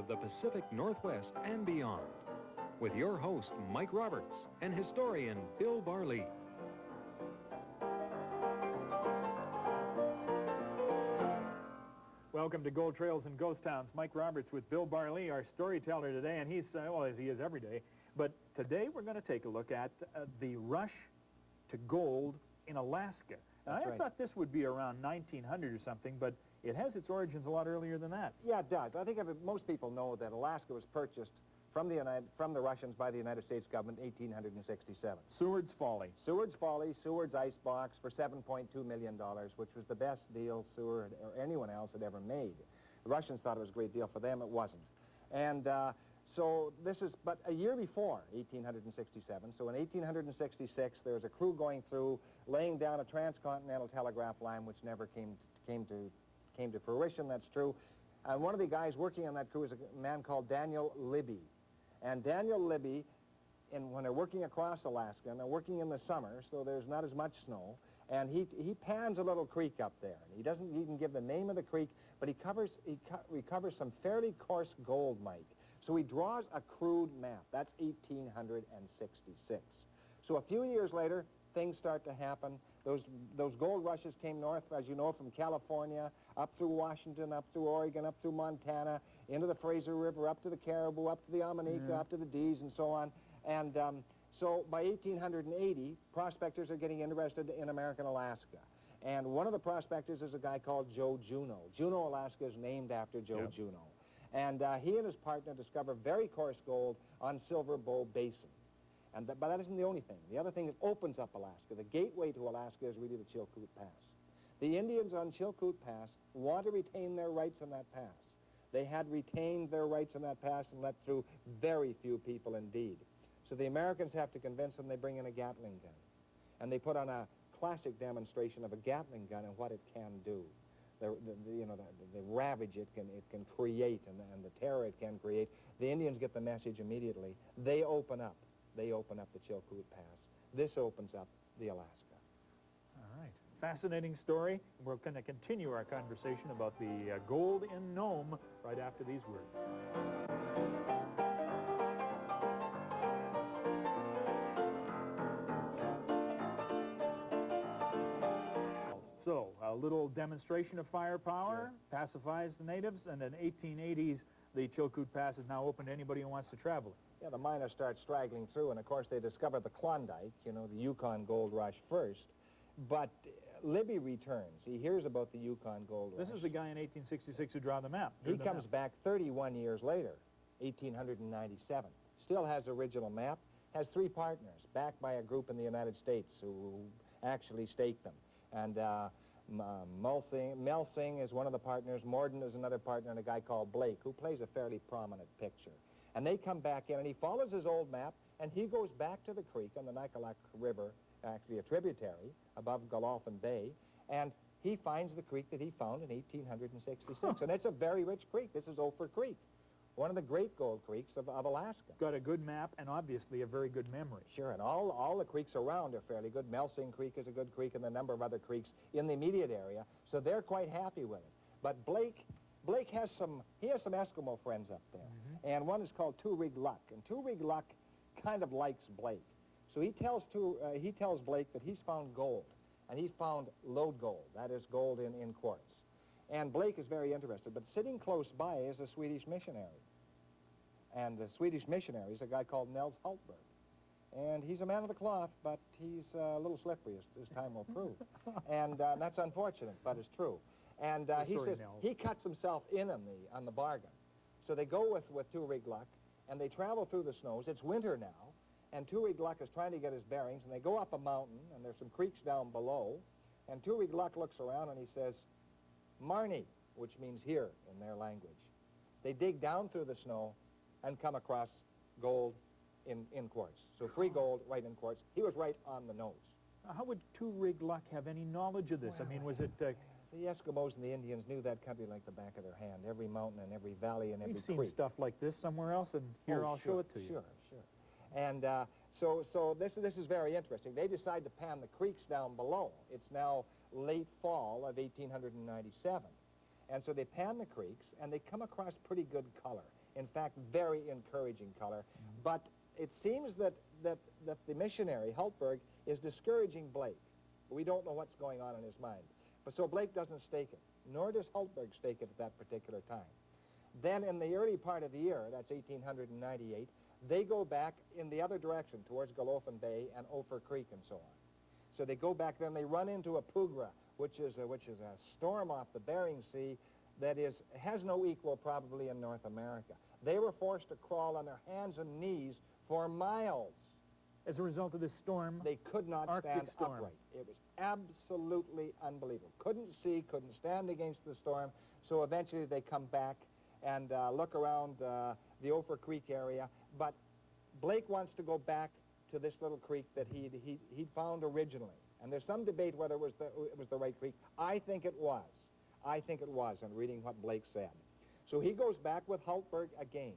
the Pacific Northwest and beyond, with your host, Mike Roberts, and historian Bill Barley. Welcome to Gold Trails and Ghost Towns. Mike Roberts with Bill Barley, our storyteller today, and he's, well, as he is every day. But today we're going to take a look at the rush to gold in Alaska. Now, I thought this would be around 1900 or something, but it has its origins a lot earlier than that. Yeah, it does. I think most people know that Alaska was purchased from the Russians by the United States government in 1867. Seward's Folly. Seward's Folly, Seward's Icebox for $7.2 million, which was the best deal Seward or anyone else had ever made. The Russians thought it was a great deal. For them, it wasn't. And so this is but a year before 1867. So in 1866, there was a crew going through, laying down a transcontinental telegraph line, which never came to fruition. That's true. And one of the guys working on that crew is a man called Daniel Libby. And Daniel Libby, when they're working across Alaska, and they're working in the summer, so there's not as much snow, and he pans a little creek up there. And he doesn't even give the name of the creek, but he recovers some fairly coarse gold, Mike. So he draws a crude map. That's 1866. So a few years later, things start to happen. Those gold rushes came north, as you know, from California, up through Washington, up through Oregon, up through Montana, into the Fraser River, up to the Caribou, up to the Amonica, up to the D's, and so on. And so by 1880, prospectors are getting interested in American Alaska. And one of the prospectors is a guy called Joe Juneau. Juneau, Alaska is named after Joe Juneau. And he and his partner discover very coarse gold on Silver Bow Basin. But that isn't the only thing. The other thing that opens up Alaska, the gateway to Alaska, is really the Chilkoot Pass. The Indians on Chilkoot Pass want to retain their rights in that pass. They had retained their rights in that pass and let through very few people indeed. So the Americans have to convince them. They bring in a Gatling gun. And they put on a classic demonstration of a Gatling gun and what it can do. The ravage it can create and the terror it can create. The Indians get the message immediately. They open up. They open up the Chilkoot Pass. This opens up the Alaska. All right. Fascinating story. We're going to continue our conversation about the gold in Nome right after these words. So, a little demonstration of firepower pacifies the natives, and in 1880s, the Chilkoot Pass is now open to anybody who wants to travel it. Yeah, the miners start straggling through, and of course they discover the Klondike, you know, the Yukon Gold Rush first. But Libby returns. He hears about the Yukon Gold Rush. This is the guy in 1866 who drew the map. He comes back 31 years later, 1897. Still has the original map, has 3 partners, backed by a group in the United States who actually staked them. And Mel Singh is one of the partners, Morden is another partner, and a guy called Blake, who plays a fairly prominent picture. And they come back in, and he follows his old map, and he goes back to the creek on the Nicolak River, actually a tributary above Godolphin Bay, and he finds the creek that he found in 1866. And it's a very rich creek. This is Ophir Creek, one of the great gold creeks of Alaska. Got a good map and obviously a very good memory. Sure, and all the creeks around are fairly good. Melsing Creek is a good creek, and a number of other creeks in the immediate area, so they're quite happy with it. But Blake has some Eskimo friends up there, and one is called Two Rig Luck, and Two Rig Luck kind of likes Blake. So he tells Blake that he's found gold, and he's found lode gold, that is gold in quartz. And Blake is very interested, but sitting close by is a Swedish missionary. And the Swedish missionary is a guy called Nels Hultberg. And he's a man of the cloth, but he's a little slippery, as time will prove. And that's unfortunate, but it's true. And he says he cuts himself in on the bargain. So they go with Two Rig Luck, and they travel through the snows. It's winter now, and Two Rig Luck is trying to get his bearings, and they go up a mountain, and there's some creeks down below, and Two Rig Luck looks around, and he says, Marnie, which means here in their language. They dig down through the snow and come across gold in quartz. So free gold right in quartz. He was right on the nose. How would Two Rig Luck have any knowledge of this? Well, I mean, was it... the Eskimos and the Indians knew that country like the back of their hand. Every mountain and every valley and every creek. We've seen stuff like this somewhere else, and here I'll show it to you. Sure. And so this is very interesting. They decide to pan the creeks down below. It's now late fall of 1897. And so they pan the creeks, and they come across pretty good color. In fact, very encouraging color. But it seems that the missionary, Hultberg, is discouraging Blake. We don't know what's going on in his mind. But so Blake doesn't stake it, nor does Hultberg stake it at that particular time. Then in the early part of the year, that's 1898, they go back in the other direction towards Galofin Bay and Ophir Creek and so on. So they go back, then they run into a pugra, which is a storm off the Bering Sea that has no equal probably in North America. They were forced to crawl on their hands and knees for miles. As a result of this storm? They could not stand upright. It was absolutely unbelievable. Couldn't see, couldn't stand against the storm. So eventually they come back and look around the Ophir Creek area. But Blake wants to go back to this little creek that he'd found originally. And there's some debate whether it was the right creek. I think it was. I think it was, in reading what Blake said. So he goes back with Hultberg again.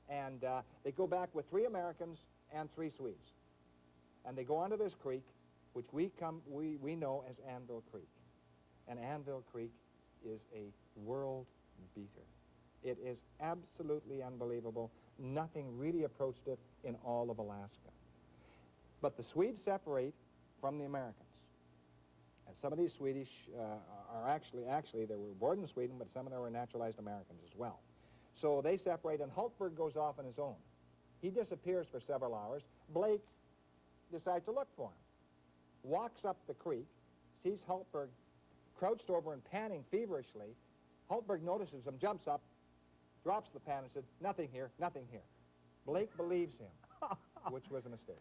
And they go back with 3 Americans and 3 Swedes. And they go onto this creek, which we know as Anvil Creek. And Anvil Creek is a world beater. It is absolutely unbelievable. Nothing really approached it in all of Alaska. But the Swedes separate from the Americans. And some of these Swedish are actually, they were born in Sweden, but some of them were naturalized Americans as well. So they separate, and Hultberg goes off on his own. He disappears for several hours. Blake decides to look for him. Walks up the creek, sees Hultberg crouched over and panning feverishly. Hultberg notices him, jumps up, drops the pan and said, "Nothing here, nothing here." Blake believes him, which was a mistake.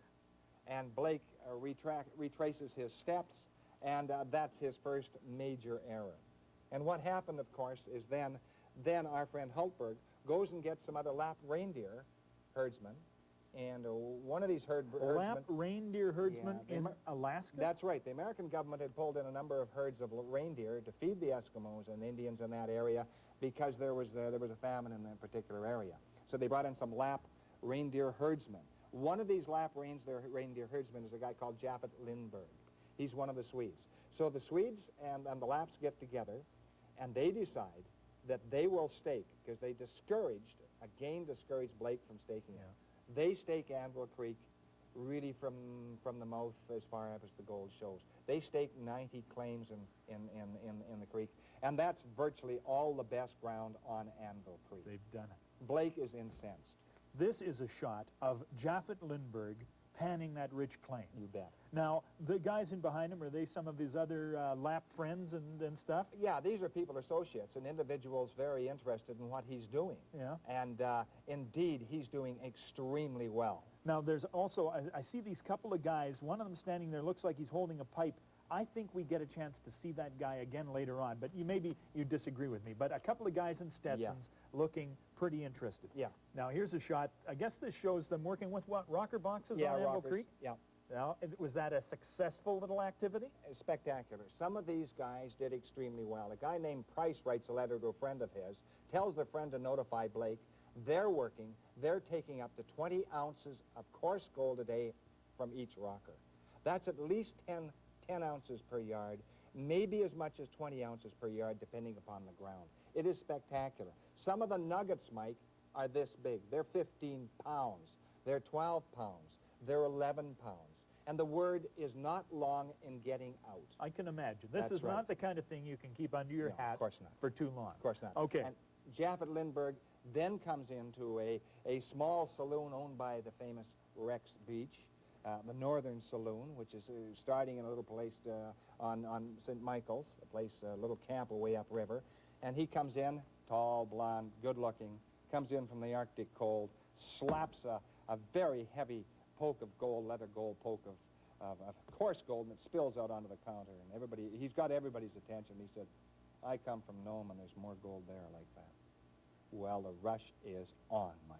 And Blake retraces his steps, and that's his first major error. And what happened, of course, is then our friend Hultberg goes and gets some other Lap reindeer herdsmen, and one of these herdsmen... Lap reindeer herdsmen in Alaska? That's right. The American government had pulled in a number of herds of reindeer to feed the Eskimos and Indians in that area because there was a famine in that particular area. So they brought in some Lap reindeer herdsmen. One of these Lap reindeer herdsmen is a guy called Japhet Lindberg. He's one of the Swedes. So the Swedes and the Laps get together, and they decide that they will stake, because they discouraged Blake from staking it. They stake Anvil Creek really from the mouth as far up as the gold shows. They stake 90 claims in the creek, and that's virtually all the best ground on Anvil Creek. They've done it. Blake is incensed. This is a shot of Japhet Lindberg panning that rich claim. You bet. Now, the guys in behind him, are they some of his other Lap friends and stuff? Yeah, these are people associates and individuals very interested in what he's doing. Yeah. And indeed, he's doing extremely well. Now, there's also, I see these couple of guys, one of them standing there looks like he's holding a pipe. I think we get a chance to see that guy again later on, but maybe you disagree with me. But a couple of guys in Stetsons looking pretty interested. Yeah. Now, here's a shot. I guess this shows them working with what, rocker boxes on Anvil Creek? Yeah. Now, was that a successful little activity? Spectacular. Some of these guys did extremely well. A guy named Price writes a letter to a friend of his, tells their friend to notify Blake. They're working. They're taking up to 20 ounces of coarse gold a day from each rocker. That's at least 10 ounces per yard, maybe as much as 20 ounces per yard, depending upon the ground. It is spectacular. Some of the nuggets, Mike, are this big. They're 15 pounds. They're 12 pounds. They're 11 pounds. And the word is not long in getting out. I can imagine. This is not the kind of thing you can keep under your hat for too long. Of course not. Okay. And Japhet Lindberg then comes into a small saloon owned by the famous Rex Beach, the Northern Saloon, which is starting in a little place on St. Michael's, a little camp away upriver. And he comes in, tall, blonde, good-looking, comes in from the Arctic cold, slaps a very heavy poke of gold, leather gold poke of coarse gold, and it spills out onto the counter. And he's got everybody's attention. He said, "I come from Nome, and there's more gold there like that." Well, the rush is on, Mike.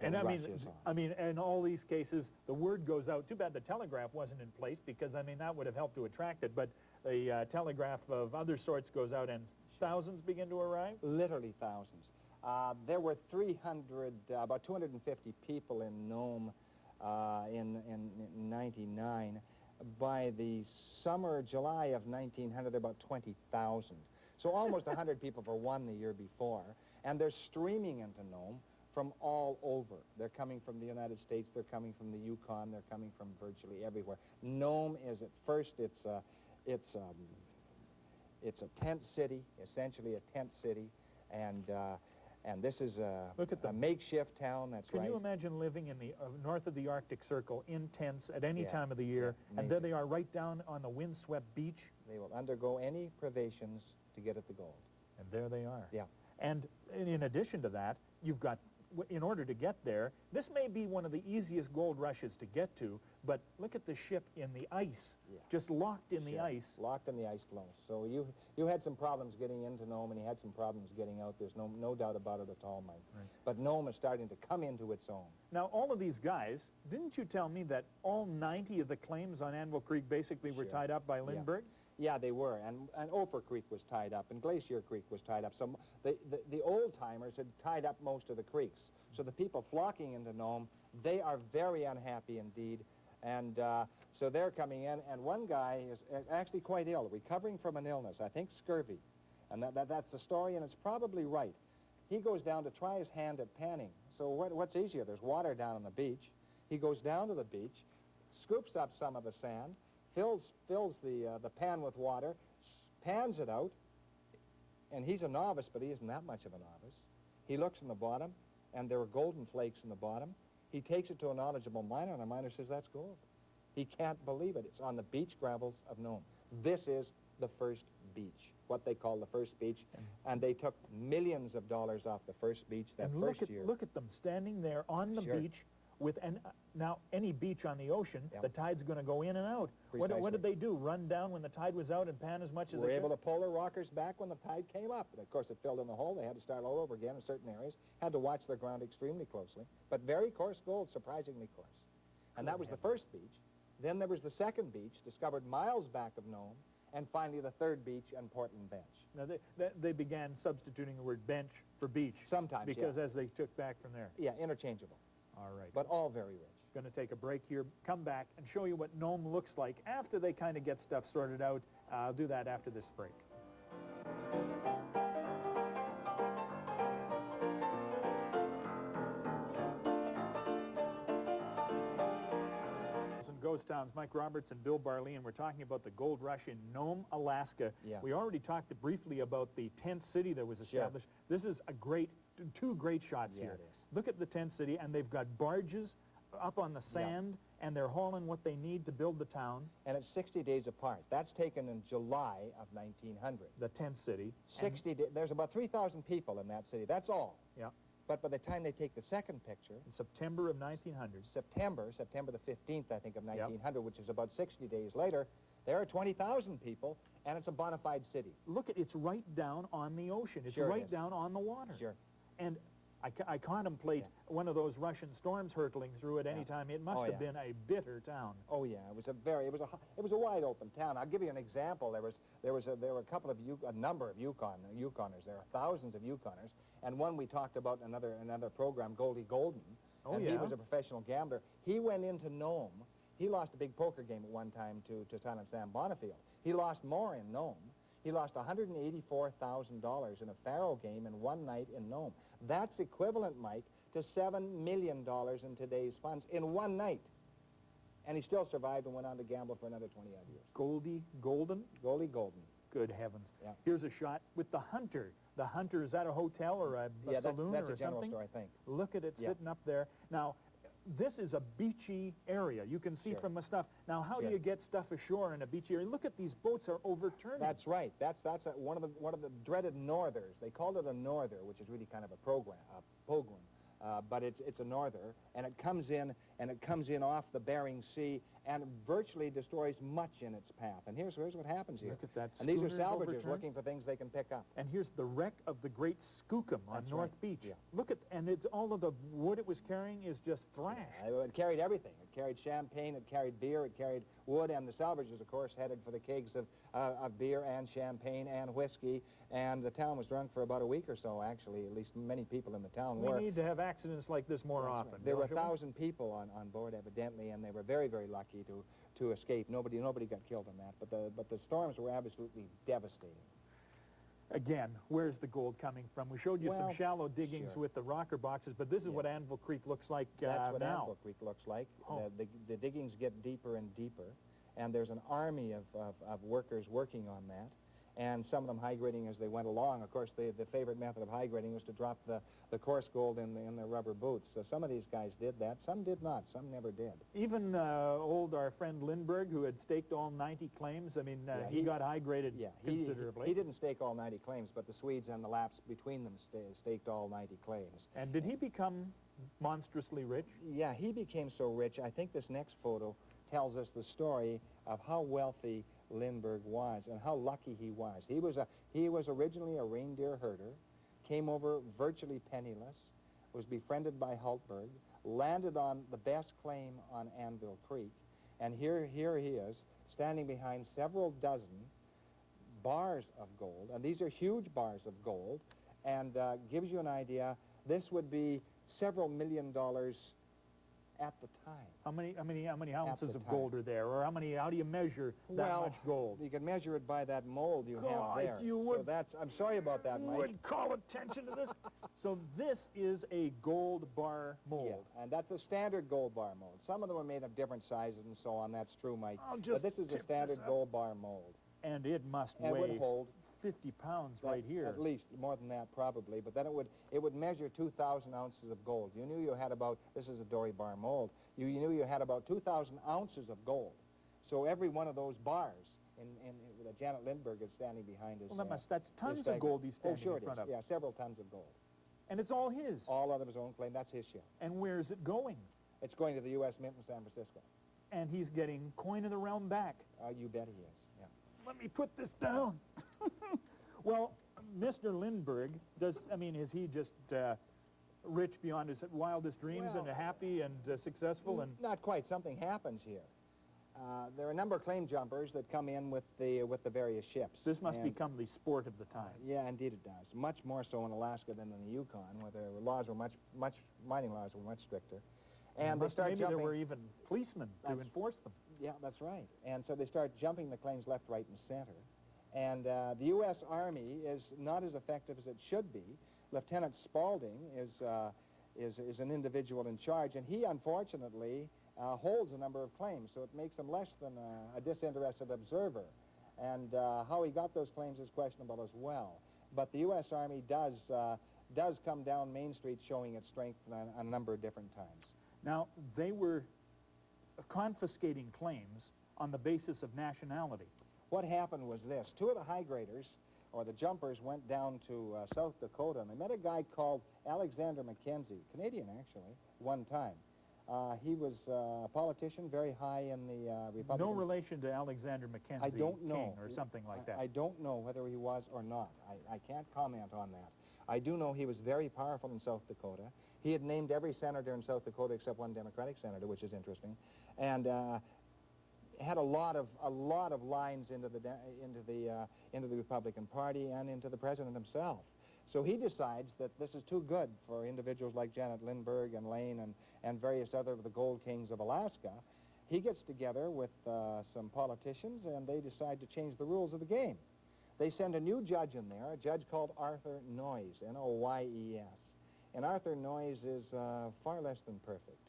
And I mean, in all these cases, the word goes out. Too bad the telegraph wasn't in place, because, I mean, that would have helped to attract it. But the telegraph of other sorts goes out, and thousands begin to arrive? Literally thousands. There were about 250 people in Nome in 99. By the summer, July of 1900, there were about 20,000. So almost 100 people for one the year before. And they're streaming into Nome from all over. They're coming from the United States, they're coming from the Yukon, they're coming from virtually everywhere. Nome is, at first, it's a tent city, essentially a tent city, and this is a makeshift town, that's right. Can you imagine living in the north of the Arctic Circle in tents at any time of the year, yeah, and there they are right down on the windswept beach? They will undergo any privations to get at the gold. And there they are. Yeah. And in addition to that, you've got, in order to get there, this may be one of the easiest gold rushes to get to, but look at the ship in the ice, just locked in the ice. Locked in the ice floe. So you had some problems getting into Nome, and you had some problems getting out. There's no doubt about it at all, Mike. Right. But Nome is starting to come into its own. Now, all of these guys, didn't you tell me that all 90 of the claims on Anvil Creek basically were tied up by Lindbergh? Yeah, they were, and Ophir Creek was tied up, and Glacier Creek was tied up. So the old-timers had tied up most of the creeks. So the people flocking into Nome, they are very unhappy indeed, and so they're coming in, and one guy is actually quite ill, recovering from an illness, I think scurvy, and that's the story, and it's probably right. He goes down to try his hand at panning. So what's easier? There's water down on the beach. He goes down to the beach, scoops up some of the sand, fills the pan with water, pans it out, and he's a novice, but he isn't that much of a novice. He looks in the bottom, and there are golden flakes in the bottom. He takes it to a knowledgeable miner, and the miner says, that's gold. He can't believe it. It's on the beach gravels of Nome. This is the first beach, what they call the first beach, and they took millions of dollars off the first beach that first year. Look at them standing there on the beach with, now any beach on the ocean, the tide's going to go in and out. What did they do? Run down when the tide was out and pan as much as they could? Were able to pull their rockers back when the tide came up. And of course, it filled in the hole. They had to start all over again in certain areas. Had to watch their ground extremely closely. But very coarse gold, surprisingly coarse. And that was the first beach. Then there was the second beach, discovered miles back of Nome. And finally, the third beach and Portland Bench. Now, they began substituting the word bench for beach. Sometimes, because as they took back from there. Yeah, interchangeable. All right. But all very rich. Going to take a break here, come back, and show you what Nome looks like after they kind of get stuff sorted out. I'll do that after this break. Ghost Towns, Mike Roberts and Bill Barley, and we're talking about the gold rush in Nome, Alaska. Yeah. We already talked briefly about the tent city that was established. This is two great shots here. It is. Look at the tent city, and they've got barges up on the sand, and they're hauling what they need to build the town. And it's 60 days apart. That's taken in July of 1900. The tent city. 60 days. There's about 3,000 people in that city. That's all. Yeah. But by the time they take the second picture, in September of 1900. September the 15th, I think, of 1900, which is about 60 days later, there are 20,000 people, and it's a bona fide city. Look, it's right down on the ocean. It's right down on the water. Sure. And I contemplate one of those Russian storms hurtling through at any time. It must have been a bitter town. Oh yeah, it was a wide open town. I'll give you an example. There were a number of Yukoners. There are thousands of Yukoners, and one we talked about in another program, Goldie Golden. Oh, and he was a professional gambler. He went into Nome. He lost a big poker game at one time to Silent Sam Bonifield. He lost more in Nome. He lost $184,000 in a faro game in one night in Nome. That's equivalent, Mike, to $7 million in today's funds in one night. And he still survived and went on to gamble for another 20-odd years. Goldie Golden? Goldie Golden. Good heavens. Yeah. Here's a shot with the Hunter. The Hunter, is that a hotel or a saloon that's or a general something? store, I think. Look at it sitting up there. Now, this is a beachy area. You can see from the stuff. Now, how do you get stuff ashore in a beachy area? Look at these boats are overturning. That's right. That's one of the dreaded northers. They called it a norther, which is really kind of a pogrom. But it's a norther, and it comes in off the Bering Sea and virtually destroys much in its path. And here's what happens here. Look at that. And these are salvagers looking for things they can pick up. And here's the wreck of the great Skookum on North Beach. Yeah. Look at, and it's all of the wood it was carrying is just thrash. It carried everything. It carried champagne, it carried beer, it carried wood, and the salvagers, of course, headed for the kegs of beer and champagne and whiskey. And the town was drunk for about a week or so, actually. At least many people in the town were. We need to have accidents like this more often. Right. There were 1,000 people on board, evidently, and they were very, very lucky to escape. Nobody got killed in that, but the storms were absolutely devastating. Again, where's the gold coming from? We showed you Well, some shallow diggings sure. with the rocker boxes, but this is what Anvil Creek looks like That's what now. Anvil Creek looks like. Oh. The diggings get deeper and deeper, and there's an army of workers working on that, and some of them high-grading as they went along. Of course, the favorite method of high-grading was to drop the coarse gold in their rubber boots. So some of these guys did that. Some did not. Some never did. Even our friend Lindbergh, who had staked all 90 claims, I mean, he got high-graded considerably. He didn't stake all 90 claims, but the Swedes and the Lapps between them staked all 90 claims. And did he become monstrously rich? Yeah, he became so rich. I think this next photo tells us the story of how wealthy Lindbergh was and how lucky he was. He was originally a reindeer herder, came over virtually penniless, was befriended by Hultberg, landed on the best claim on Anvil Creek, and here he is, standing behind several dozen bars of gold, and these are huge bars of gold, and gives you an idea, this would be several $1 million at the time. How many ounces of gold are there, or how do you measure that much gold? You can measure it by that mold you God, have there. you would, so that's, I'm sorry about that, Mike. would call attention to this. So this is a gold bar mold. Yeah, and that's a standard gold bar mold. Some of them are made of different sizes and so on. That's true, Mike. But this is a standard gold bar mold. And it must And weigh it would hold 50 pounds right here. At least, more than that probably. But then it would measure 2,000 ounces of gold. You knew you had about, this is a Dory bar mold, you knew you had about 2,000 ounces of gold. So every one of those bars, that Janet Lindbergh is standing behind is... Well, that's tons of gold he's standing in front of. Yeah, several tons of gold. And it's all his. All out of his own claim. That's his share. And where is it going? It's going to the U.S. Mint in San Francisco. And he's getting coin of the realm back. You bet he is, yeah. Let me put this down. Well, Mr. Lindbergh, is he just rich beyond his wildest dreams and happy and successful? And not quite. Something happens here. There are a number of claim jumpers that come in with the various ships. This must become the sport of the time. Yeah, indeed it does. Much more so in Alaska than in the Yukon, where the laws were mining laws were much stricter. And they start maybe jumping. There were even policemen to enforce them. Yeah, that's right. And so they start jumping the claims left, right, and center. And the U.S. Army is not as effective as it should be. Lieutenant Spaulding is an individual in charge, and he unfortunately holds a number of claims, so it makes him less than a disinterested observer. And how he got those claims is questionable as well. But the U.S. Army does come down Main Street showing its strength on a number of different times. Now, they were confiscating claims on the basis of nationality. What happened was this. Two of the high graders, or the jumpers, went down to South Dakota, and they met a guy called Alexander Mackenzie, Canadian actually, one time. He was a politician, very high in the Republican... No relation to Alexander Mackenzie I don't know. King or something like that. I don't know whether he was or not. I can't comment on that. I do know he was very powerful in South Dakota. He had named every senator in South Dakota except one Democratic senator, which is interesting, and had a lot of lines into the Republican Party and into the president himself. So he decides that this is too good for individuals like Janet Lindbergh and Lane and various other of the gold kings of Alaska. He gets together with some politicians, and they decide to change the rules of the game. They send a new judge in there, a judge called Arthur Noyes, N-O-Y-E-S. And Arthur Noyes is far less than perfect.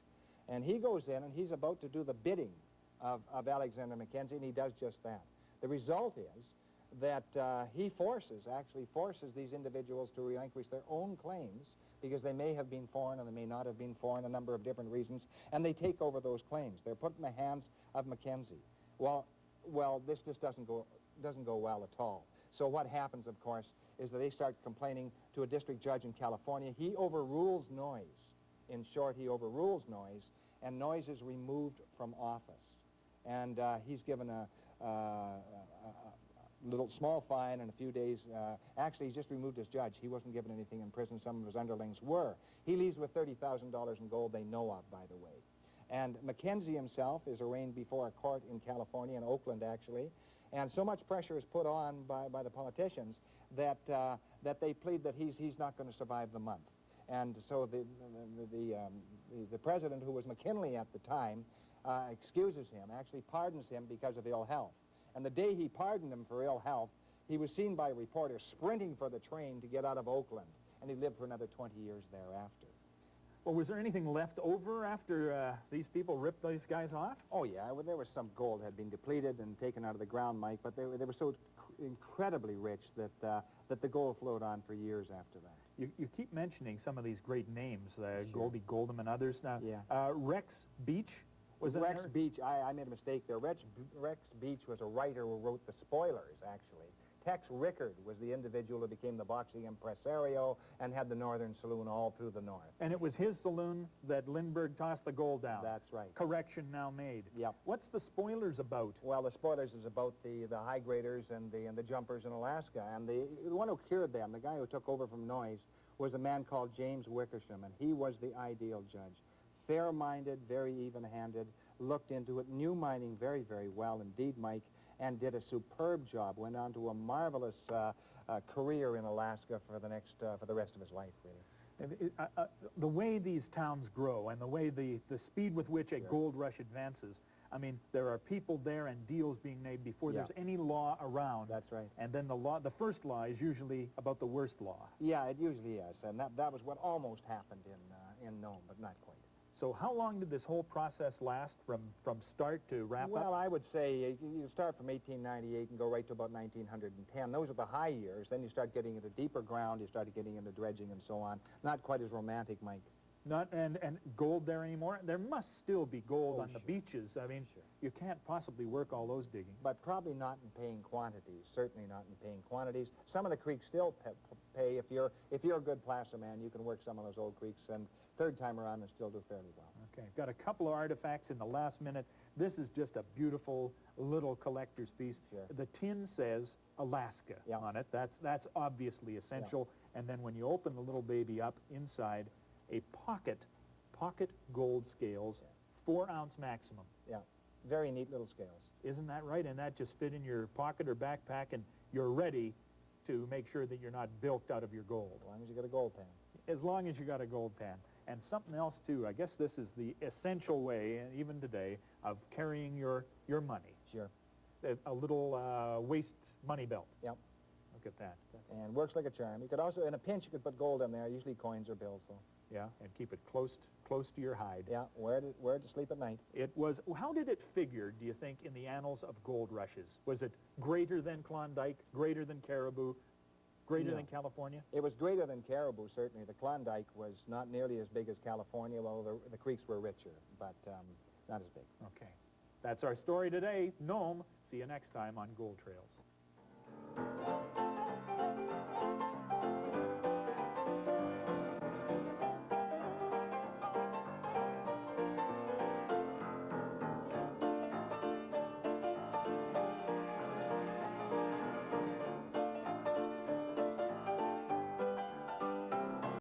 And he goes in, and he's about to do the bidding of Alexander Mackenzie, and he does just that. The result is that he actually forces these individuals to relinquish their own claims, because they may have been foreign and they may not have been foreign, a number of different reasons, and they take over those claims. They're put in the hands of Mackenzie. Well, this just doesn't go well at all. So what happens, of course, is that they start complaining to a district judge in California. He overrules Noyes. In short, he overrules Noyes, and Noyes is removed from office. And he's given a little small fine and a few days. Actually, he's just removed as judge. He wasn't given anything in prison. Some of his underlings were. He leaves with $30,000 in gold they know of, by the way. And Mackenzie himself is arraigned before a court in California, in Oakland, actually. And so much pressure is put on by the politicians that they plead that he's not going to survive the month. And so the president, who was McKinley at the time, excuses him, actually pardons him because of ill health. And the day he pardoned him for ill health, He was seen by reporters sprinting for the train to get out of Oakland, and he lived for another 20 years thereafter. Well, was there anything left over after these people ripped these guys off? Oh, yeah. Well, there was some gold had been depleted and taken out of the ground, Mike, but they were so incredibly rich that that the gold flowed on for years after that. You keep mentioning some of these great names, Sure. Goldie Goldham and others. Now, Yeah. Rex Beach? Was it Rex there? Beach, I made a mistake there. Rex Beach was a writer who wrote The Spoilers, actually. Tex Rickard was the individual who became the boxing impresario and had the Northern Saloon all through the North. And it was his saloon that Lindbergh tossed the gold down. That's right. Correction now made. Yep. What's The Spoilers about? Well, The Spoilers is about the high graders and the jumpers in Alaska. And the one who cured them, the guy who took over from Noyes, was a man called James Wickersham, and he was the ideal judge. Fair-minded, very even-handed, looked into it, knew mining very, very well indeed, Mike, and did a superb job, went on to a marvelous career in Alaska for the rest of his life, really. The way these towns grow and the way the speed with which a gold rush advances, I mean, there are people there and deals being made before there's any law around. That's right. And then the first law is usually about the worst law. Yeah, it usually is, and that was what almost happened in Nome, but not quite. So how long did this whole process last from start to wrap up? Well, I would say you start from 1898 and go right to about 1910. Those are the high years. Then you start getting into deeper ground. You start getting into dredging and so on. Not quite as romantic, Mike. Not and gold there anymore? There must still be gold on the sure. beaches. I mean, you can't possibly work all those diggings. But probably not in paying quantities. Certainly not in paying quantities. Some of the creeks still pay. If you're a good placer man, you can work some of those old creeks, and third time around and still do fairly well. Okay, got a couple of artifacts in the last minute. This is just a beautiful little collector's piece. Sure. The tin says Alaska on it. That's obviously essential. And then when you open the little baby up inside, a pocket gold scales, 4-ounce maximum. Yeah, very neat little scales. Isn't that right? And that just fit in your pocket or backpack, and you're ready to make sure that you're not bilked out of your gold. As long as you get a gold pan. As long as you got a gold pan. And something else, too. I guess this is the essential way, even today, of carrying your money. Sure. A little waist money belt. Yep. Look at that. And works like a charm. You could also, in a pinch, you could put gold in there, usually coins or bills. So. Yeah, and keep it close to your hide. Yeah, wear it to sleep at night. It was, how did it figure, do you think, in the annals of gold rushes? Was it greater than Klondike, greater than Caribou, greater than California? It was greater than Caribou, certainly. The Klondike was not nearly as big as California, while the creeks were richer, but not as big. Okay. That's our story today. Nome. See you next time on Gold Trails.